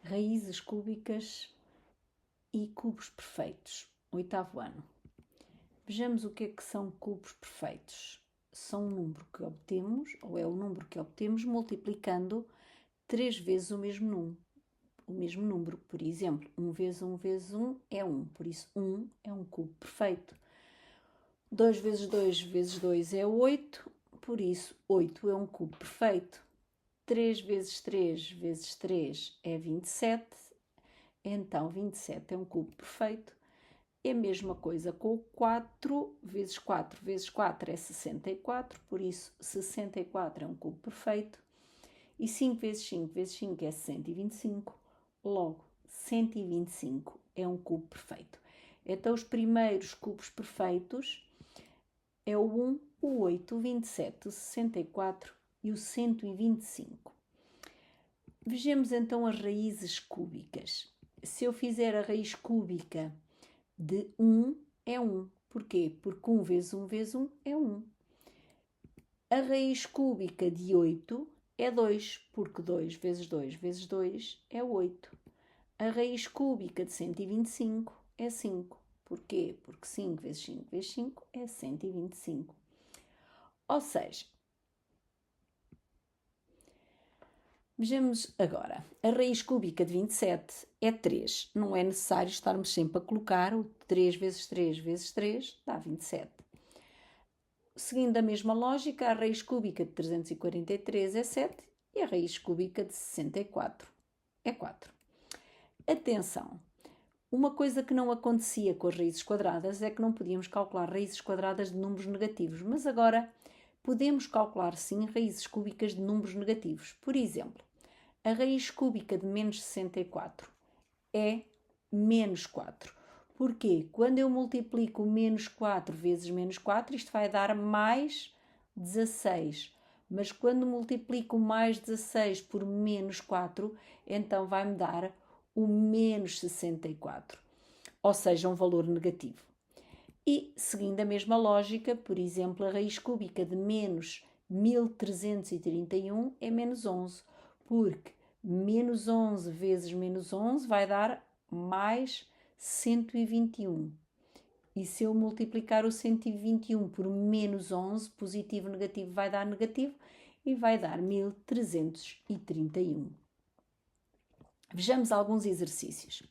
Raízes cúbicas e cubos perfeitos, 8º ano. Vejamos o que são cubos perfeitos. São um número que obtemos, ou é o número que obtemos, multiplicando 3 vezes o mesmo número. Por exemplo, 1 vezes 1 vezes 1 é 1, por isso 1 é um cubo perfeito. 2 vezes 2 vezes 2 é 8, por isso 8 é um cubo perfeito. 3 vezes 3 vezes 3 é 27, então 27 é um cubo perfeito. É a mesma coisa com o 4 vezes 4 vezes 4 é 64, por isso 64 é um cubo perfeito. E 5 vezes 5 vezes 5 é 125, logo 125 é um cubo perfeito. Então os primeiros cubos perfeitos é o 1, o 8, o 27, o 64 e o 125. Vejamos então as raízes cúbicas. Se eu fizer a raiz cúbica de 1, é 1. Porquê? Porque 1 vezes 1 vezes 1 é 1. A raiz cúbica de 8 é 2, porque 2 vezes 2 vezes 2 é 8. A raiz cúbica de 125 é 5. Porquê? Porque 5 vezes 5 vezes 5 é 125. Ou seja, vejamos agora, a raiz cúbica de 27 é 3. Não é necessário estarmos sempre a colocar o 3 vezes 3 vezes 3 dá 27. Seguindo a mesma lógica, a raiz cúbica de 343 é 7 e a raiz cúbica de 64 é 4. Atenção! Uma coisa que não acontecia com as raízes quadradas é que não podíamos calcular raízes quadradas de números negativos, mas agora podemos calcular sim raízes cúbicas de números negativos. Por exemplo, a raiz cúbica de menos 64 é menos 4. Porquê? Quando eu multiplico menos 4 vezes menos 4, isto vai dar mais 16. Mas quando multiplico mais 16 por menos 4, então vai-me dar o menos 64, ou seja, um valor negativo. E, seguindo a mesma lógica, por exemplo, a raiz cúbica de menos 1331 é menos 11, porque menos 11 vezes menos 11 vai dar mais 121. E se eu multiplicar o 121 por menos 11, positivo, negativo, vai dar negativo e vai dar 1331. Vejamos alguns exercícios.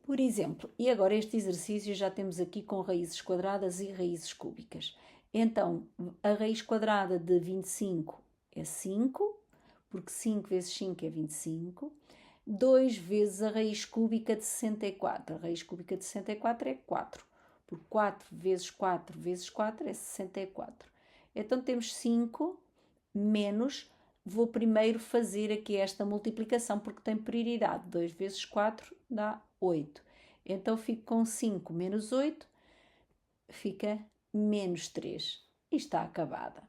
Por exemplo, e agora este exercício já temos aqui com raízes quadradas e raízes cúbicas. Então, a raiz quadrada de 25 é 5, porque 5 vezes 5 é 25. 2 vezes a raiz cúbica de 64. A raiz cúbica de 64 é 4, porque 4 vezes 4 vezes 4 é 64. Então temos 5 menos, vou primeiro fazer aqui esta multiplicação porque tem prioridade. 2 vezes 4 dá 8. Então fico com 5 menos 8, fica menos 3. E está acabada.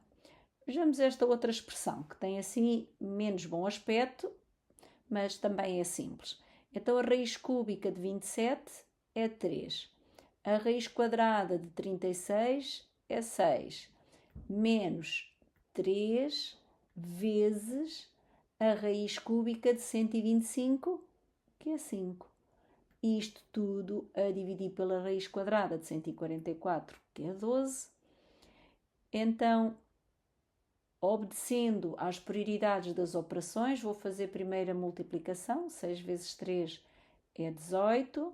Vejamos esta outra expressão, que tem assim menos bom aspecto, mas também é simples. Então a raiz cúbica de 27 é 3. A raiz quadrada de 36 é 6. Menos 3 vezes a raiz cúbica de 125, que é 5. Isto tudo a dividir pela raiz quadrada de 144, que é 12. Então, obedecendo às prioridades das operações, vou fazer primeiro a multiplicação. 6 vezes 3 é 18.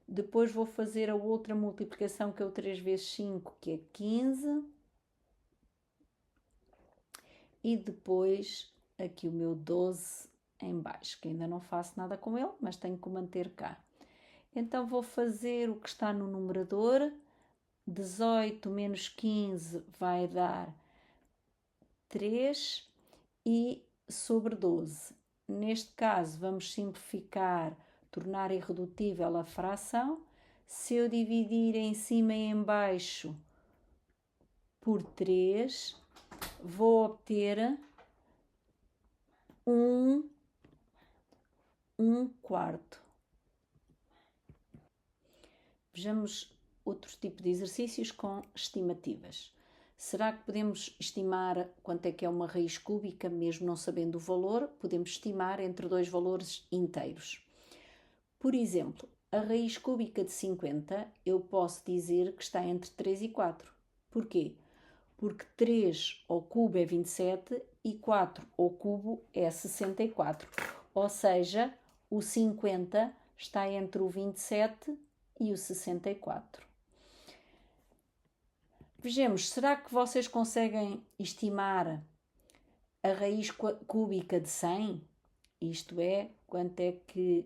Depois vou fazer a outra multiplicação, que é o 3 vezes 5, que é 15. E depois aqui o meu 12 em baixo, que ainda não faço nada com ele, mas tenho que o manter cá. Então vou fazer o que está no numerador. 18 menos 15 vai dar 3 e sobre 12. Neste caso vamos simplificar, tornar irredutível a fração. Se eu dividir em cima e em baixo por 3, vou obter 1 quarto. Vejamos outro tipo de exercícios com estimativas. Será que podemos estimar quanto é que é uma raiz cúbica, mesmo não sabendo o valor? Podemos estimar entre dois valores inteiros. Por exemplo, a raiz cúbica de 50, eu posso dizer que está entre 3 e 4. Porquê? Porque 3 ao cubo é 27 e 4 ao cubo é 64. Ou seja, o 50 está entre o 27 e o 64. Vejamos, será que vocês conseguem estimar a raiz cúbica de 100? Isto é, quanto é que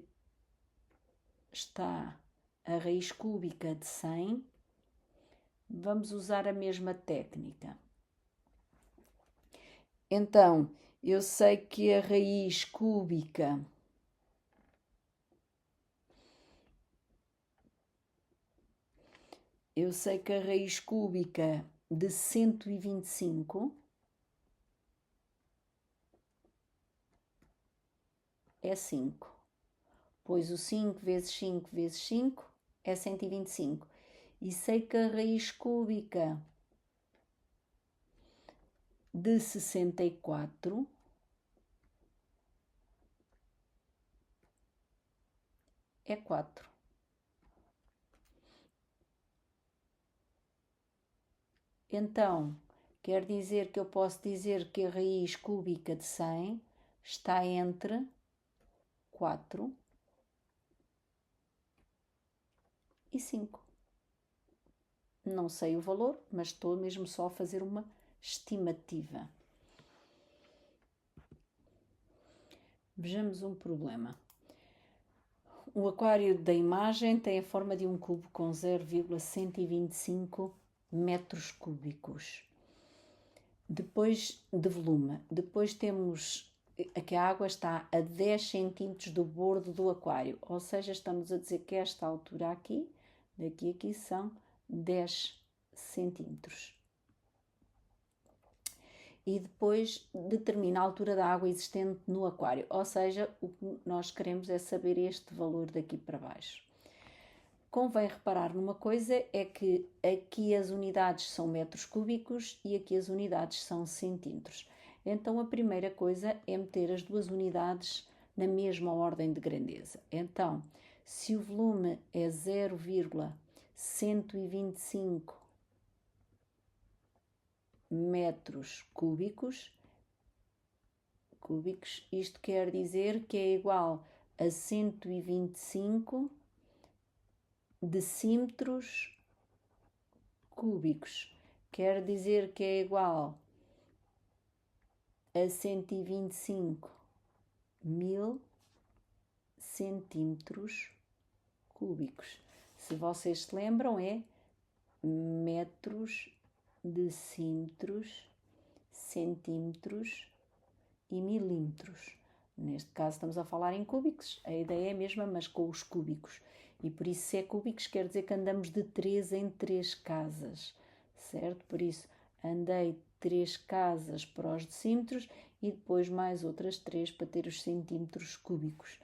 está a raiz cúbica de 100? Vamos usar a mesma técnica. Então, eu sei que a raiz cúbica de 125 é 5, pois o 5 vezes 5 vezes 5 é 125. E sei que a raiz cúbica de 64 é 4. Então, quer dizer que eu posso dizer que a raiz cúbica de 100 está entre 4 e 5. Não sei o valor, mas estou mesmo só a fazer uma estimativa. Vejamos um problema. O aquário da imagem tem a forma de um cubo com 0,125 metros cúbicos. Depois de volume. Depois temos que a água está a 10 centímetros do bordo do aquário. Ou seja, estamos a dizer que esta altura aqui, daqui a aqui, são 10 centímetros. E depois determina a altura da água existente no aquário. Ou seja, o que nós queremos é saber este valor daqui para baixo. Convém reparar numa coisa, é que aqui as unidades são metros cúbicos e aqui as unidades são centímetros. Então a primeira coisa é meter as duas unidades na mesma ordem de grandeza. Então, se o volume é 0,125 metros cúbicos, isto quer dizer que é igual a 125 decímetros cúbicos. Quer dizer que é igual a 125 mil centímetros cúbicos. Se vocês se lembram, é metros, decímetros, centímetros e milímetros. Neste caso estamos a falar em cúbicos, a ideia é a mesma, mas com os cúbicos. E por isso, se é cúbicos, quer dizer que andamos de 3 em 3 casas, certo? Por isso, andei 3 casas para os decímetros e depois mais outras 3 para ter os centímetros cúbicos.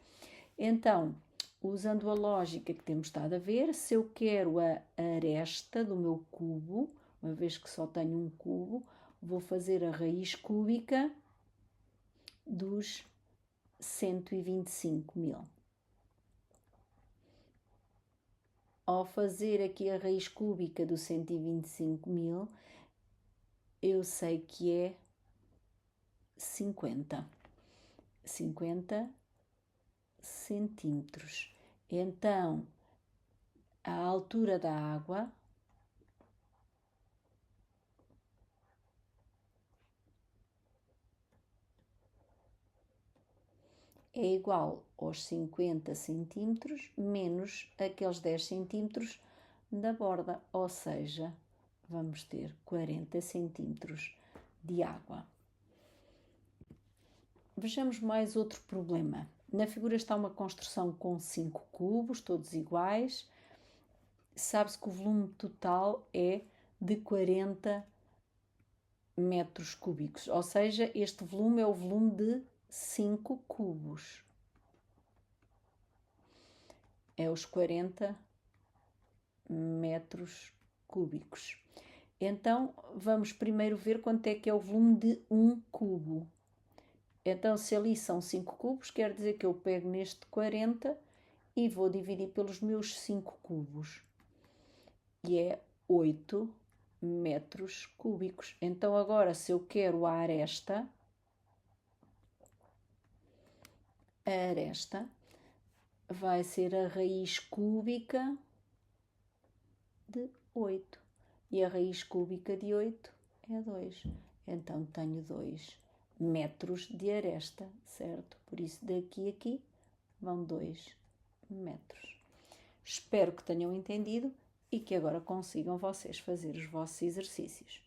Então, usando a lógica que temos estado a ver, se eu quero a aresta do meu cubo, uma vez que só tenho um cubo, vou fazer a raiz cúbica dos 125 mil. Ao fazer aqui a raiz cúbica do 125 mil, eu sei que é 50 centímetros. Então, a altura da água é igual aos 50 centímetros menos aqueles 10 centímetros da borda, ou seja, vamos ter 40 centímetros de água. Vejamos mais outro problema. Na figura está uma construção com 5 cubos, todos iguais. Sabe-se que o volume total é de 40 metros cúbicos, ou seja, este volume é o volume de 5 cubos. É os 40 metros cúbicos. Então, vamos primeiro ver quanto é que é o volume de um cubo. Então, se ali são 5 cubos, quer dizer que eu pego neste 40 e vou dividir pelos meus 5 cubos. E é 8 metros cúbicos. Então, agora, se eu quero a aresta vai ser a raiz cúbica de 8. E a raiz cúbica de 8 é 2. Então, tenho 2 metros de aresta, certo? Por isso, daqui a aqui vão 2 metros. Espero que tenham entendido e que agora consigam vocês fazer os vossos exercícios.